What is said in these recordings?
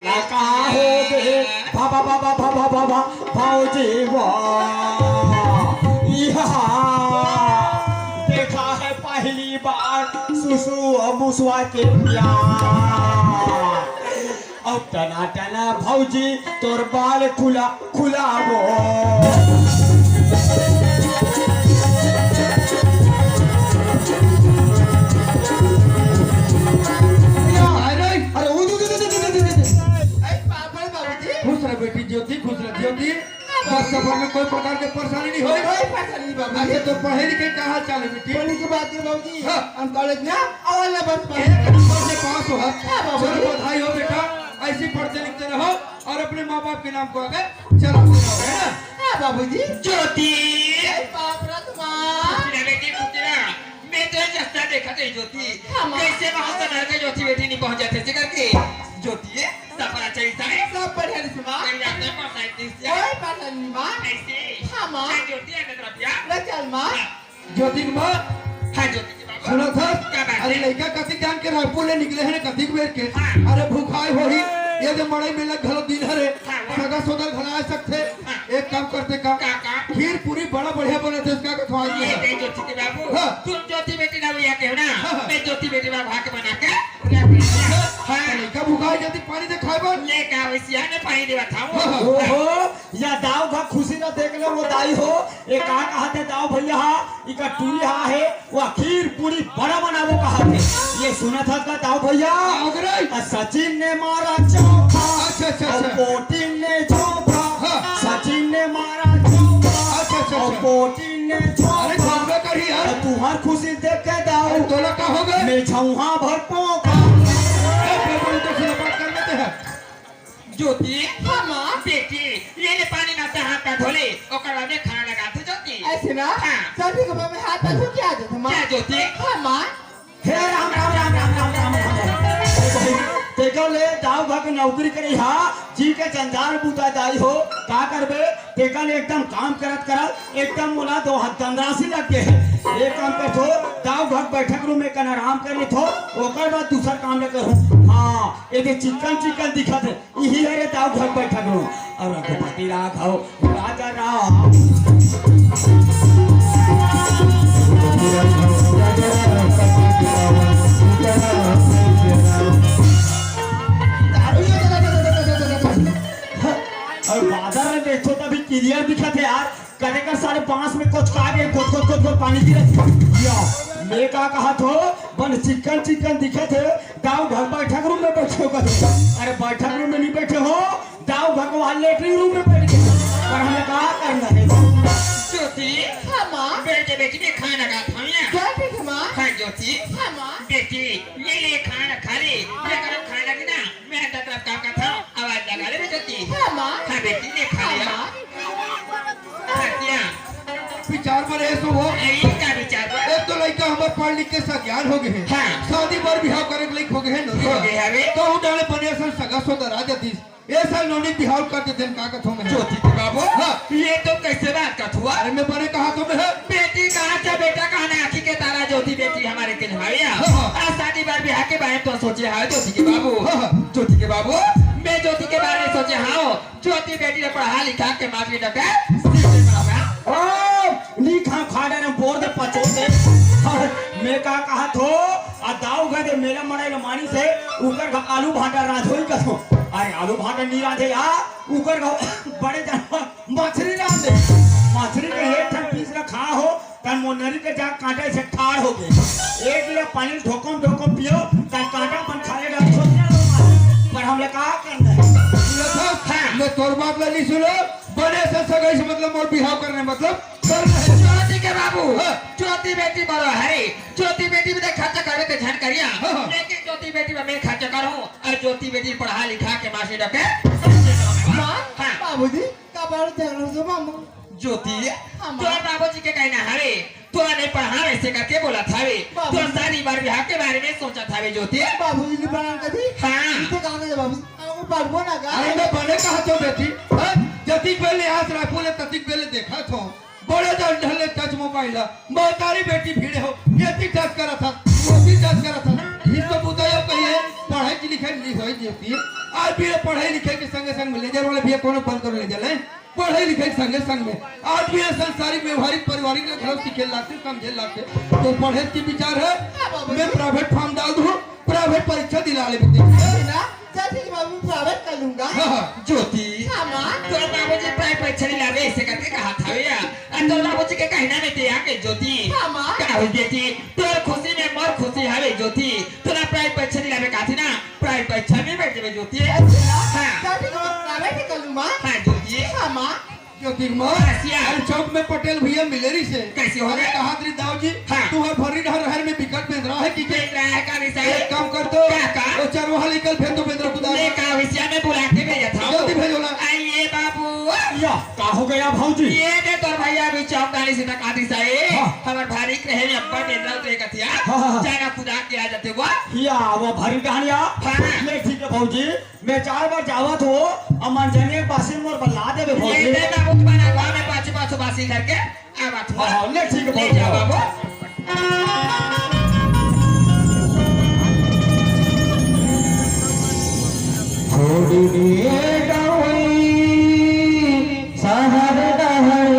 कहाँ हो बे बाबा बाबा बाबा बाबा भाऊजी देखा है पहली बार सुसु और मुसवा के प्यार। अब टना टना भाऊजी तोर बाल खुला खुला वो बेटी ज्योति खुश रह ज्योति बस सफर में कोई प्रकार के परेशानी नहीं होई कोई परेशानी नहीं बाबू। अच्छा तो पढ़े लिखे कहाँ चले बेटी बोलने की बात है बाबूजी। हाँ। हम कॉलेज में अव्वल नंबर पर एक नंबर से पास हो हाँ, बाबू। चलो बधाई हो बेटा ऐसे पढ़ते लिखते रहो और अपने माँ बाप के नाम को आगे चलाते रहो है ना। हाँ बाबूजी। ज्योति बाप रे तुम्हारा बेटी पुत्रा मैं तो जस्ता देखा थे ज्योति हाँ, माँ। कैसे वहां से नरक ज्योति बेटी नहीं पहुंच जाते थे करके ज्योति सफर चाहिए है सब बढ़िया से माँ। कर जाते हैं पर साइड से कोई परेशानी नहीं माँ। ऐसे हाँ, माँ। मैं ज्योति है तरफ या ले चल माँ। ज्योति की माँ हां ज्योति के बाबा सुना था क्या बात अरे है? लड़का कति जान के रायपुर ले निकले हैं कति बेर के हाँ। अरे भूखाई हो ही ये जो मड़ई में लग घलो दिन हरे हाँ। सगा सोदल घना सकते हाँ। एक काम करते का का खीर पूरी बड़ा बढ़िया बने थे उसका ये खवाई दे ज्योति के बाबू हाँ। तुम ज्योति बेटी ना भैया के हो ना हाँ। मैं ज्योति बेटी बाबा के बना के हां लड़का भूखाई जाती पानी दे खाए बन ले का वैसिया ने पानी देवा था हाँ। ओहो या दाव का खुशी ना देख ले वो दाई हो एक कहा कहते दाव भैया इका टूरी हा है वो खीर पूरी बड़ा बनावो कहते ये सुना था का दाव भैया अगरे सचिन ने मारा चौका अच्छा अच्छा और अच्छा पोटिन ने चौका हाँ। सचिन ने मारा चौका अच्छा अच्छा और अच्छा पोटिन ने अरे चौका झगड़ा करी यार और तुम्हार खुशी देख के दाव दोनों का हो गए मैं छौहा भर पोका तो फिर बात कर लेते हैं ज्योति हाँ माँ। बेटी ये ले पानी ना से हाथ पैर धोले ओकर बाद में खाना लगाते ज्योति ऐसे ना हाँ। सभी को मैं हाथ पर धो के आ जाता माँ। क्या ज्योति हाँ माँ। हे राम राम राम राम राम राम देखो ले दाव भग नौकरी करे हा जी के जंजार बूता दाई हो का करबे तेका ले एकदम काम करत करत एकदम मुला दो हाथ तंद्रासी लग गए एक काम कर थो दाव भग बैठक रूम में कन आराम कर ले थो ओकर बाद दूसरा काम ले करूं हां ये चिकन चिकन दिखत है यही है रे दाव भग बैठक रूम और रघुपति राघव राजा राम और बाजार में देखो तभी क्लियर दिखा थे यार कने का सारे बांस में कुछ का गए कुछ पानी गिरे या मैं का कहा थो बन चिकन चिकन दिखे थे दाव घर बैठक रूम में बैठे हो अरे बैठक रूम में नहीं बैठे हो दाव भगवान लेटरिंग रूम में बैठ गए पर हमें कहा करना है ज्योति हाँ माँ। बेटे बेटी ने खाना खा था या क्या बेटा माँ। हां ज्योति हाँ माँ। बेटी ये ले खाना खा ले मैं करम खाने लगी ना मैं अंदर तरफ काम करता हूं आवाज लगा ले ज्योति हाँ माँ। हां बेटी ने खा हाँ लिया माँ। हत्या विचार पर ऐसा हो यही का विचार बा एक तो लड़का हमारे पढ़ लिख के सज्ञान हो गए हैं हाँ। शादी पर बिहाव करे के लायक हो गए हैं हो गए हवे तो हूँ डाले बने सन सगा सोदर आ जाती ये साल नौनी बिहाव करते थे का कथों में ज्योति के बाबू हाँ। ये तो कैसे बात का हुआ अरे मैं बने कहा तो मैं बेटी कहाँ था बेटा कहाँ ना आखी के तारा ज्योति बेटी हमारे के हमारे हाँ। आज शादी बार ब्याह के बारे में तो सोचे हाँ ज्योति के बाबू हाँ। ज्योति के बाबू मैं ज्योति के बारे में सोचे हाँ ज्योति बेटी ने पढ़ा लिखा के माफी डका ओ नी खा खाड़े ने बोर दे पचो दे और मैं का कहा थो आ दाव गदे मेरा मड़ाई मानी से ऊपर आलू भाटा राधोई कथो अरे आलू भाटा नहीं राधे या ऊपर बड़े जानवर मछली राधे मछली के एक ठन पीस का खा हो तन मोनरी के जा कांटे से ठाड़ हो गए एक गिलास पानी ढोकम ढोकम पियो तन कांटा बन खाने का सोचने लो पर हमने कहा करना है मैं तोर बात ला नहीं सुनो बने से सगाई से मतलब और बिहाव करने मतलब ज्योति के बाबू ज्योति बेटी बड़ो है ज्योति बेटी में खर्चा करे तो झन करिया हाँ। लेकिन ज्योति बेटी में मैं खर्चा करूं और ज्योति बेटी पढ़ा लिखा के माफी डके माँ। हाँ। बाबूजी का बार झगड़ा से मामू। ज्योति हाँ, तो बाबूजी के कहना हरे तो नहीं पढ़ा वैसे करके बोला था वे बाबू। तो शादी बार ब्याह के बारे में सोचा था वे ज्योति बाबूजी ने बना कर दी। हाँ। इसे कहाँ गए बाबूजी? वो पढ़बो ना का। अरे मैं बने कहा तो बेटी जतिक बेले आज रायपुर ले ततिक बेले देखा था बड़े जन ढले टच मोबाइल मोतारी बेटी भीड़े हो ये भी टच करा था वो भी टच करा था भी तो बुताया कहिए पढ़ाई लिखाई नहीं होई देती आज भी पढ़ाई लिखाई के संगे संग में ले जाने वाले भी कोनो बंद कर ले जाले पढ़ाई लिखाई संगे संग में आज भी संसारिक व्यवहारिक पारिवारिक के घर सीखे लाते समझे लाते तो पढ़े की विचार है मैं प्राइवेट फॉर्म डाल दूं प्राइवेट परीक्षा दिला ले ना चाची बाबू प्राइवेट कर लूंगा ज्योति हाँ माँ तोर बाबूजी प्राइवेट परीक्षा नहीं लावे ऐसे करके कहा था भैया और तोर बाबूजी के कहना में ते आके ज्योति हाँ माँ का हो बेटी तोर खुशी में मोर खुशी हवे ज्योति तोरा प्राइवेट परीक्षा नहीं लावे काथी ना प्राइवेट परीक्षा में बैठ जावे ज्योति हां चाची को प्राइवेट कर लूँ माँ हां ज्योति हाँ माँ क्योंकि मां अरे चौक में पटेल भैया मिलेरी से कैसे हो गया कहा त्री दाऊ जी हाँ। तू है भरी हर में बिकट में रहा है कि देख रहा है का विषय एक काम कर दो क्या? वो चरवाहा निकल फिर तो बेंद्र खुदा ले का विषय में बुला के भेजा था जल्दी भेजो ना आइए बाबू या का हो गया भाऊजी ये दे तोर भैया भी चौकदारी से तक आती साए हाँ। हमार भारी रहे में अब्बा बेंद्रा तो एक हथिया हाँ। जाना खुदा के आ जाते वो या वो भरी कहानिया हाँ। ले ठीक है भाऊजी मैं 4 बार जावत हो अमन जने पासे मोर बल्ला देबे ये भाऊजी दे बाबू तुम्हारा गांव में पाछे पाछे बासी करके आवा था हाँ, ले ठीक है ले भाऊजी जाओ बाबू छोड़ी दिए गवई सहर दहर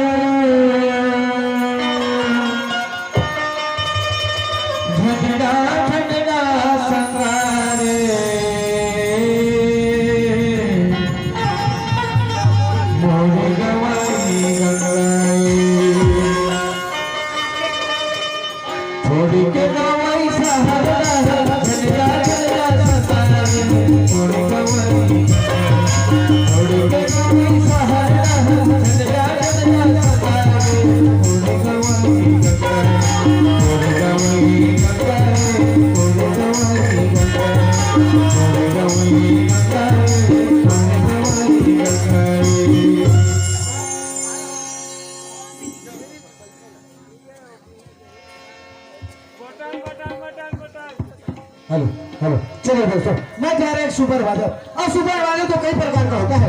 झटड़ा झटड़ा संगारे मोर गवई गंगाई छोड़ी के गवई सहर दहर झटड़ा झटड़ा संगारे मोर गवई छोड़ी के गवई सहर दहर झटड़ा झटड़ा संगारे मोर गवई गंगाई मोर गवई गंगाई मोर गवई गंगाई मोर गवई गंगाई मोर गवई गंगाई हेलो हेलो चलिए दोस्तों मैं कह रहा एक सुपरवाइजर और सुपरवाइजर तो कई प्रकार का होता है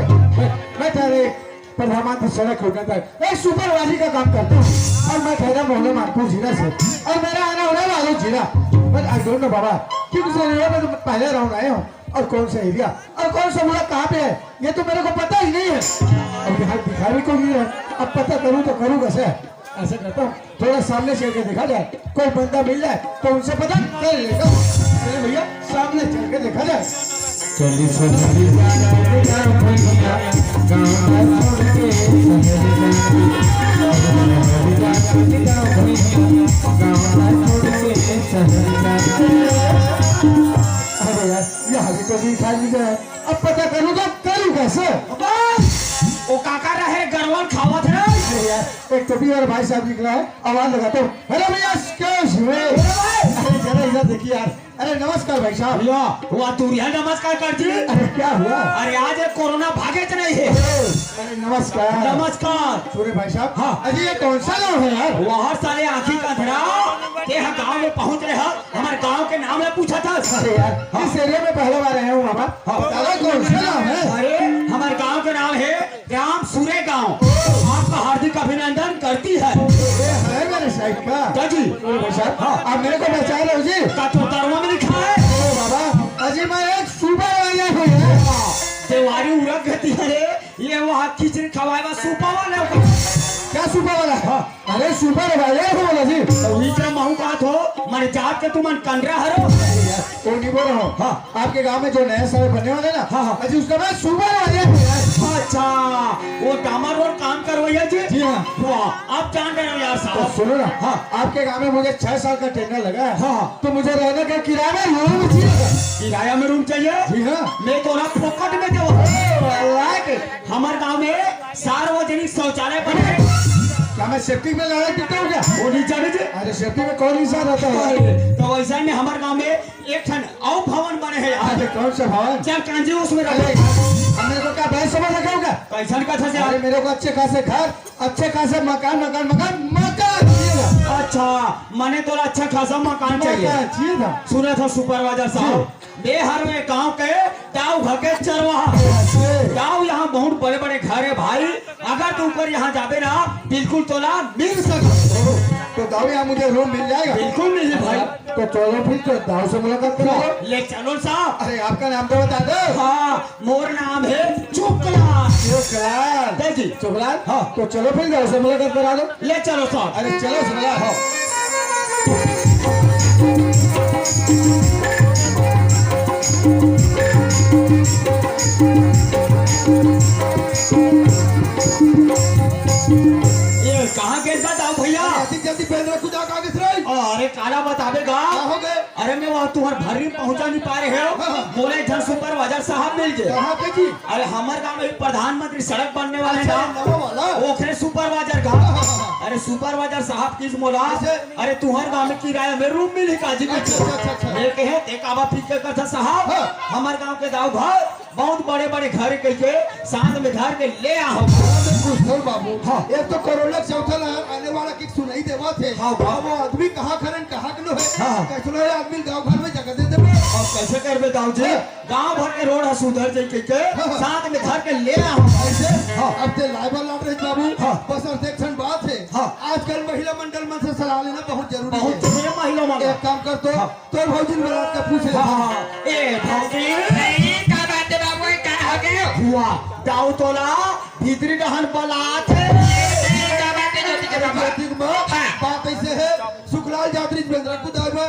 मैं कह रहा प्रधानमंत्री सड़क योजना तक एक सुपरवाइजर का काम करता हूँ और मैं कह रहा मोहल्ला मानपुर जिला से और मेरा आना होना लालू जिला बट आई डोंट नो बाबा क्योंकि एरिया में तो पहले राउंड आए हो और कौन सा एरिया और कौन सा मुल्क कहाँ पे है ये तो मेरे को पता ही नहीं है अब यहाँ दिखा भी कोई नहीं है अब पता करूँ तो करूँ कैसे ऐसा करता हूँ थोड़ा सामने चल के देखा जाए कोई बंदा मिल जाए तो उनसे पता कर लेगा चलिए भैया सामने चल के देखा जाए चली सजनी भैया गाँव छोड़ के अरे यार यहाँ भी तो दिखाई नहीं दे अब पता करूँ तो करूँ कैसे ओ काका रहे गरवन खावत है अरे यार एक टोपी और भाई साहब निकला है आवाज लगाता हूँ हेलो भैया एक्सक्यूज मी अरे जरा इधर देखिए यार अरे नमस्कार भाई साहब भैया हुआ तू यहाँ नमस्कार करती अरे क्या हुआ अरे आज ये कोरोना भागे च नहीं है अरे नमस्कार नमस्कार सूर्य भाई साहब हाँ। अजी ये कौन सा गाँव है यार वहाँ साले आखी का धरा ते हम गांव में पहुंच रहे हैं हमारे गांव के नाम में पूछा था अरे यार इस एरिया में पहले बार आया हूँ बाबा बताओ कौन सा गाँव है अरे हमारे गांव का नाम है ग्राम सूर्य गांव आपका हार्दिक अभिनंदन करती है ये है मेरे साइड का क्या जी सूर्य भाई साहब आप मेरे को बचा रहे हो जी का तो दरवा में लिखा है ओ बाबा अजी मैं एक सुपरवाइजर हूँ यार देवारी उड़क गती है ये वहाँ खिचड़ी खवाएगा सूपा वाले को क्या सुपर वाला अरे सुपरवाइजर हूँ बोला जी तो इतना महू का तो मारे जात के तुम कंडरा हरो वो नहीं बोल रहा हूँ हाँ। आपके गांव में जो नया सड़क बनने वाले ना हाँ, हाँ। अजी उसका मैं सुपरवाइजर हूँ यार अच्छा वो डामर रोड काम करवाइया जी जी हाँ वाह आप जान रहे हो यार तो साहब सुनो ना हाँ। आपके गांव में मुझे 6 साल का टेंडर लगा है हाँ। तो मुझे रहने का किराया में रूम चाहिए किराया में रूम चाहिए जी हाँ मैं तो ना फोकट में दे अल्लाह के हमारे गांव में सार्वजनिक शौचालय बने क्या मैं सेफ्टी में लड़ा टिकता हूँ क्या वो नहीं जाने जी अरे सेफ्टी में कौन इंसान रहता है तो वैसा में हमारे गांव में एक ठन और भवन बने हैं अरे यार कौन सा भवन चल कांजी उसमें अरे रहे अब मेरे को क्या बैठ समझ रखा होगा कैसन कथा से अरे मेरे को अच्छे खासे घर अच्छे खासे मकान मकान मकान मकान चाहिए अच्छा मने तो अच्छा खासा मकान चाहिए मकान चाहिए था सुना था सुपरवाइजर साहब बेहर में गांव के दाऊ भगे चरवाहा गांव यहाँ बहुत बड़े बड़े घर है भाई अगर तू ऊपर यहाँ जाबे ना बिल्कुल तोला मिल सको तो दाऊ यहाँ मुझे रूम मिल जाएगा? बिल्कुल मिले भाई। तो चलो फिर तो दाऊ से मुलाकात करो। ले चलो साहब। अरे आपका नाम तो बता दो। हाँ मोर नाम है चुकला। शुक्लाल। जी शुक्लाल। हाँ तो चलो फिर दाऊ से मुलाकात करा दो। ले चलो साहब। अरे चलो शुक्लाल। हाँ। ये कहाँ के साथ आओ भैया? जल्दी जल्दी पहन रखो जा कागज से। अरे काला बतावेगा। क्या हो गए? अरे मैं वहाँ तुम्हारे घर में पहुँचा नहीं पा रहे हो। बोले इधर सुपरवाइजर साहब मिल जाए। कहाँ पे जी? अरे हमारे गांव में प्रधानमंत्री सड़क बनने वाले अच्छा, ना नवा वाला? ओखरे सुपरवाइजर का। अरे सुपरवाइजर साहब किस मोला? कैसे? अरे तुम्हारे गांव में किराया में रूम मिली काजी में। अच्छा। मैं कहे एक आवा फिक्र करता साहब। हाँ। हमारे गांव के दाऊ घर बहुत बड़े बड़े घर के साथ में घर के ले आओ। बाबू। हाँ। एक तो कोरोना चौथा लहर आने वाला की सुनाई देवा थे। हाँ, हाँ। वो आदमी कहाँ खरन कहाँ के लो है? हाँ। कैसे लो है आदमी गाँव घर में जगह दे देवे? और कैसे करबे दाऊ जी? गांव भर के रोड है सुधर जाए के साथ में घर के ले आओ। ऐसे? हाँ। अब ते लाइवर लौट रहे बाबू। हाँ। बस और देखन बात है। हाँ। आजकल महिला मंडल मन से सलाह लेना बहुत जरूरी बहुत है। तुम्हें महिला मांगा। एक काम कर तो तो भौजी बरात का पूछे। हाँ, ए भौजी नहीं का बात है बाबू का हो गए हुआ दाऊ तोला भीतरी डहन बलात है। का बात है ज्योति के बाबू ज्योतिक में हाँ। बात ऐसे है सुखलाल जात्री बेंद्रकू ड्राइवर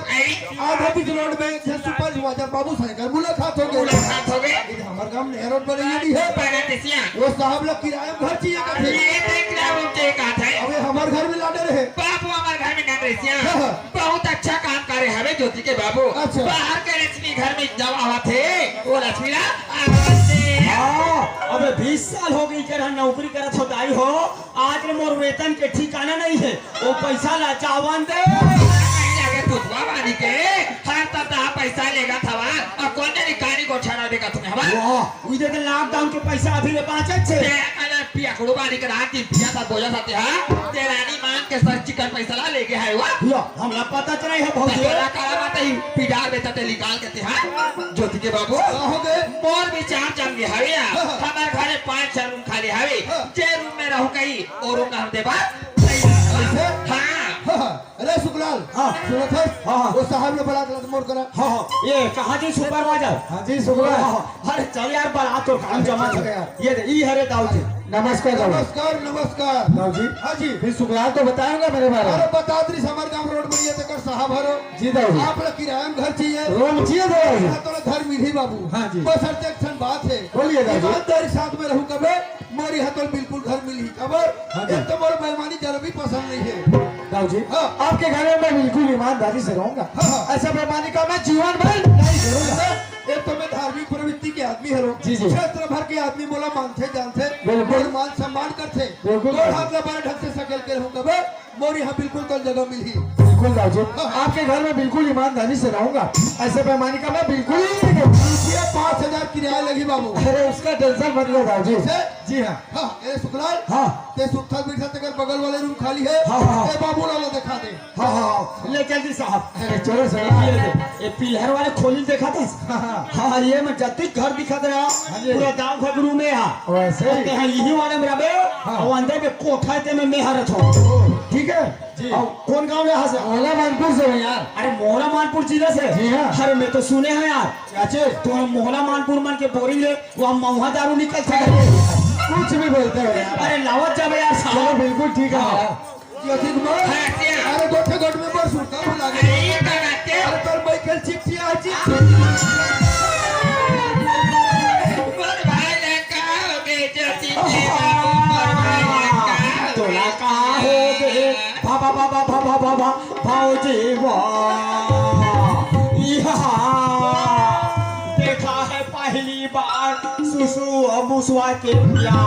आधा बीच रोड में छह सुपरवाइजर बाबू साइकिल मुलाकात हो गई। मुलाकात हो गई। इधर हमारे गांव में रोड पर ये है। पगतिसिया वो साहब लोग किराए में घर चाहिए करते। ये देख रहा हूं के का था अबे हमारे घर में लाडे रहे। बाबू हमारे घर में नटरेसिया हाँ। बहुत अच्छा काम करे हमें ज्योति के बाबू। अच्छा। बाहर के लक्ष्मी घर में जब आवा थे वो लक्ष्मी ना आवाज से हाँ, अबे 20 साल हो गई कर नौकरी करत हो दाई हो। आज ने मोर वेतन के ठिकाना नहीं है। वो पैसा ला चावन दे। कहीं जाके तुझवा बानी के हर तता पैसा लेगा था और कौन ने निकाली को छाड़ा देगा तुम्हें हमारा वाह, उधर के लॉकडाउन के पैसा अभी ले बाँचे छे। पिया कुड़ो बानी के रात दिन पिया था बोझा साथे हां तेरानी मान के सर चिकन पैसा ला लेके है हुआ लो, हमला पता चला है भौजी। तेरा काला बात ही पिडार बेटा ते निकाल के थे हां ज्योति के बाबू हो गए। मोर विचार जम गया हवे हमारे घरे 5-6 रूम खाली हवे जे रूम में रहू कहीं और रूम हम देबा हां अरे सुखलाल। हाँ। सुनो थे। हाँ। वो साहब ने बड़ा गलत मोड़ करा। हाँ, हाँ, ये कहाँ जी सुपरवाइजर? हाँ जी शुक्लाल। अरे चल यार बारात तो काम जमा चल है। यार। ये दे, ई हरे दाऊ जी। नमस्कार दाऊ। नमस्कार नमस्कार। दाऊ जी हाँ जी। फिर शुक्लाल तो बताएंगे मेरे बारे अरे में। बता दी हमारे गांव रोड बढ़िया तक साहब हरो। जी दाऊ जी। आप लोग किराया में घर चाहिए। रूम चाहिए दाऊ जी। यहाँ तो घर मिली बाबू। हाँ जी। बस अध्यक्ष बात है। बोलिए दाऊ जी। ईमानदारी साथ में रहूं कबे मोरी हाथों बिल्कुल घर मिली खबर। हाँ जी। एक तो मोर बेईमानी जरा भी पसंद नहीं है। दाऊ जी हाँ। आपके घर में मैं बिल्कुल ईमानदारी से रहूंगा। हाँ। ऐसा बेईमानी का मैं जीवन भर नहीं करूंगा। एक तो मैं धार्मिक प्रवृत्ति के आदमी हरो। जी, जी। क्षेत्र भर के आदमी बोला मानते जानते। बिल्कुल। और मान सम्मान करते। बिल्कुल। और हाथ लबार ढंग से सकल के रहूं कबे मोर यहाँ बिल्कुल तो जगह मिली। बिल्कुल दाऊ जी आपके घर में बिल्कुल ईमानदारी से रहूंगा। ऐसे बेईमानी का मैं बिल्कुल ही नहीं करूंगा। 5,000 किराया लगी बाबू। अरे उसका टेंशन मत लो दाऊ जी। से? जी हाँ। हाँ ए सुखलाल। हाँ। ते सुत्थल बिरसा तक बगल वाले रूम खाली है। हाँ, हाँ। ए बाबू वाला दिखा दे। हाँ, हाँ, हाँ, ले जल्दी साहब। अरे चलो ये सर। दे, ये पिलहर वाले खोली देखा था? हाँ, ये मैं जत्ती घर दिखा था जी। पूरा गांव घर रूम में है। वैसे ही। कहते हैं यही वाले में रबे हाँ। और अंदर में कोठा ते में मेहरत हो। ठीक है जी। और कौन गांव यहाँ से? ओला मानपुर से हो यार। अरे मोहला मानपुर जिले से। जी हाँ। अरे मैं तो सुने हैं यार। चाचे तो मोहला मानपुर मन के बोरी ले वहाँ महुआ दारू निकलते हैं। कुछ भी बोलते हो यार। अरे लावत जाबे यार चलो साहब। बिल्कुल ठीक है। यथिक में हां सिया अरे गोठे गोठ में बस उठा बुला अरे गए। ये का बात है अरे तर माइकल चिप्सी आजी। मोर भाई ने कहा हो गए ज्योति के बाबू मोर भाई ने कहा हो तोला गए। कहाँ हो गए बाबा बाबा बाबा बाबा भाऊजी देखा है पहली बार सुसु मुसुआ के प्यार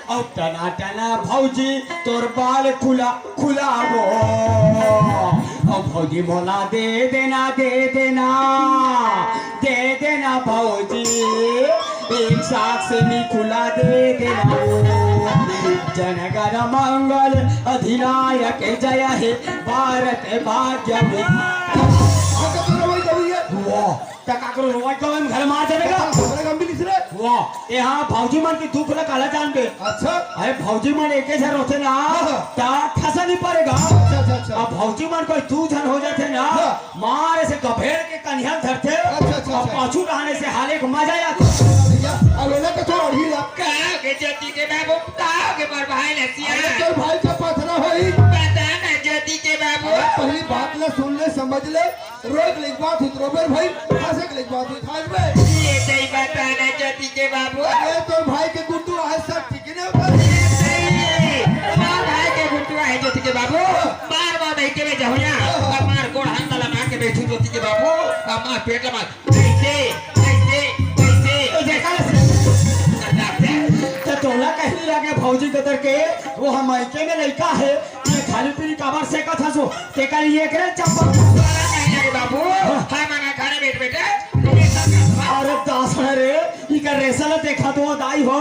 और टना टना भौजी तोर बाल खुला खुला वो और भौजी बोला दे देना भौजी एक साथ से भी खुला दे देना जनगण मंगल अधिनायक जय हे भारत भाग्य हाँ कब रोई कभी है। वाह तका करो रोई को हम घर मार देगा हमारे गांव में किसरे? वाह यहाँ भौजी मन की दुख ला काला जान के अच्छा अरे भौजी मन एक जन होते ना क्या ठसा नहीं पड़ेगा अच्छा अब भौजी मन कोई दू जन हो जाते ना मारे से गभेड़ के कन्हैया धरते अच्छा। और पाछू रहने से हाले को मजा आता अब लेना तो थोड़ा ही ला के ज्योति के बाबू के पर भाई लसिया तो भाई का पथरा होई पता ना ज्योति के बाबू पहली बात ले सुन ले समझ ले रोक ले बात उतरोबर भाई फंसे ले बात उठाल में ये सही बता ना ज्योति के बाबू ये तो भाई के गुड्डू आज सब ठीक है मार भाई के गुट्टुआ है ज्योति के बाबू मार बैठे में जाऊया अब मार गोड़ हाथ तला मार के बैठू ज्योति के बाबू अब मार पेट मार कैसे कैसे कैसे तो तोला कहीं लगे भौजी कतर के वो हम मायके में लड़का है ये खाली पीली काबर से का था सो ते का लिए करे चप्पल के बाबू हां मांगा खाने बैठ बैठे अरे दास रे ई का रेसल देखा तो दाई हो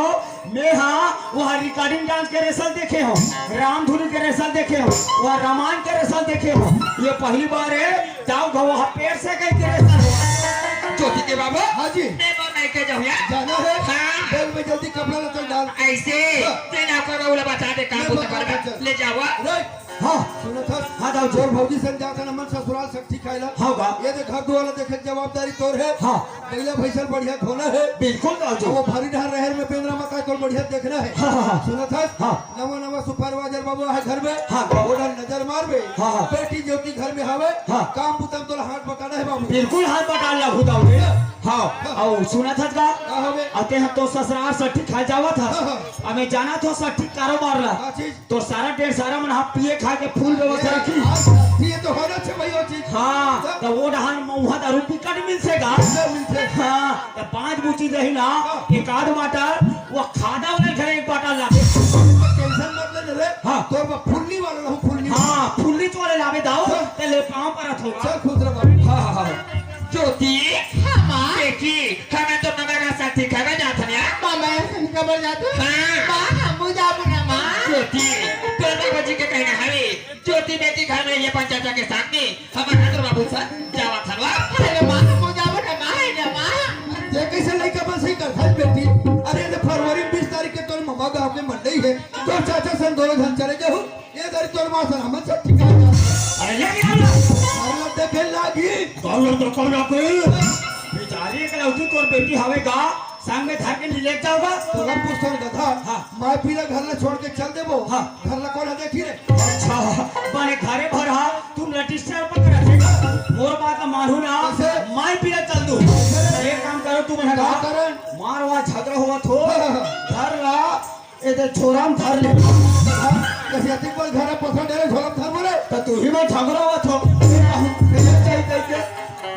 मैं हाँ वहाँ रिकॉर्डिंग डांस के रेसल देखे हो रामधुनी के रेसल देखे हो वहाँ रामायण के रेसल देखे हो ये पहली बार है जाओ गो वहाँ पेड़ से कहीं के रेसल ज्योति के बाबू हाँ जी मैं मैं के जाऊँ यार जाना है हाँ। बैग में जल्दी कपड़ा लेकर डाल ऐसे तेना करो उला बता दे काम तो कर ले जाओ राइट हाँ सुनो था हाँ दाऊ जोर भौजी संग जाता न मन ससुराल सब ठीक आइला हाँ बा ये देख घर दुआला देखे जवाबदारी तोर है हाँ पहले भैसल बढ़िया धोना है बिल्कुल दाऊ जी वो भारी ढार रहर में पेंद्रा मका तोर बढ़िया देखना है हाँ, हाँ। सुनो था हाँ। नवा सुपरवाइजर बाबू है घर में हाँ। ओडर नजर मारबे हाँ, हाँ। बेटी ज्योति घर में हवे हाँ। काम बुतम तोर हाथ बटाना है बाबू बिल्कुल हाथ बटाल ला दाऊ जी हाँ और सुना था का का हवे आते हैं तो ससुराल सट्टी खा जावा था हाँ। हमें जाना था सट्टी कारोबार ला का चीज तो सारा ढेर सारा मन हाँ पिए खा के फूल व्यवस्था रखी ये तो होना चाहिए भाई वो चीज हाँ तो वो डहान वहाँ दारू टिकट मिल सेगा हाँ तो 5 बूची रही ना एक आध बाटल वो खादा वाले घर एक बाटल लागे टेंशन मत ले रे हाँ। तोर बा फुल्ली वाला रहू फुल्ली हाँ फुल्ली वाले लावे दाओ ते ले पाँव पर रखो चल खुद रे बाबू हाँ हाँ ज्योति हाँ बेटी हमें तो नगा साथी खागा जात है मामा ऐसे खबर जादू हाँ माँ हम बुझा बुना माँ ज्योति तोरा बजी के कहना हवे ज्योति बेटी घर में ये पंचायत के सामने हमारे हजर बाबू सर जावा थरवा अरे माँ हम बुझा बुना माँ है ना माँ ये कैसे लड़का बस ही कर था बेटी अरे ये फरवरी 20 तारीख के तोर मम्मा गांव में मंडई है तो चाचा सन दोनों घर चले जाओ ये दर तोर मां सन हम सब ठीक है अरे ले गया अरे देखे लागी गौर तो कौन कोई बेचारी के लौटू तोर बेटी हवे का संग में धाके ले जाओगा तोरा पुस्तक गधा हाँ। मां पीला घर ले छोड़ के चल देबो हाँ। घर ला कौन देखी रे अच्छा बने घरे भर हा तुम रजिस्टर पर रखेगा मोर बात मानू ना कैसे? मैं पिया चल दूं एक काम करो तुम है का करन मार वहाँ झगड़ा हुआ थो हाँ। घर ला ए दे छोराम धर ले कैसे अति पर घर पथर डेरे झोलम धर बोले तो तू ही में झगड़ा हुआ थो कैसे चाहिए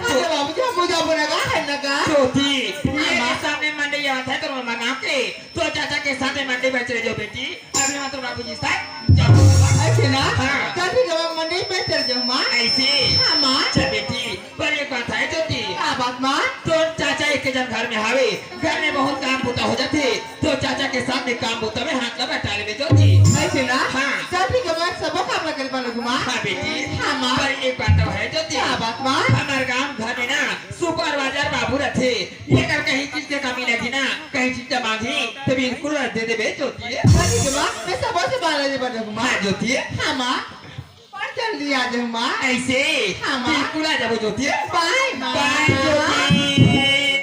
अरे बाबू जी हम बुझा बुना का है ना का ज्योति ये सामने मंडी आता है तो मम्मा गांव के तो चाचा के साथ मंडी बेच रहे जो बेटी अभी मात्र बाबू जी साथ जाओ ऐसे ना हाँ। काफी जब मंडी में चल जाऊँ माँ ऐसे हाँ माँ अच्छा बेटी पर एक बात है ज्योति क्या बात माँ तो चाचा एक के जन घर में हावे घर में बहुत काम होता हो जाते तो चाचा के सामने काम होता में हाथ लगा टाले में ज्योति ऐसे ना हाँ। काफी के बाद सब काम लगे वालों माँ हाँ बेटी हाँ माँ पर एक बात तो है ज्योति क्या बात माँ हमारे गांव घर में ना सुपरवाइजर बाबू रहते ये अगर कहीं चीज की कमी लगी ना कहीं चीज मांगी तो बिल्कुल दे दे बे ज्योति काफी के बाद मैं सब से बाला जी बना माँ हाँ ज्योति हाँ माँ पर जल्दी आ जाऊँ माँ ऐसे हाँ, माँ। बिल्कुल आ जाओ ज्योति बाय माँ बाय ज्योति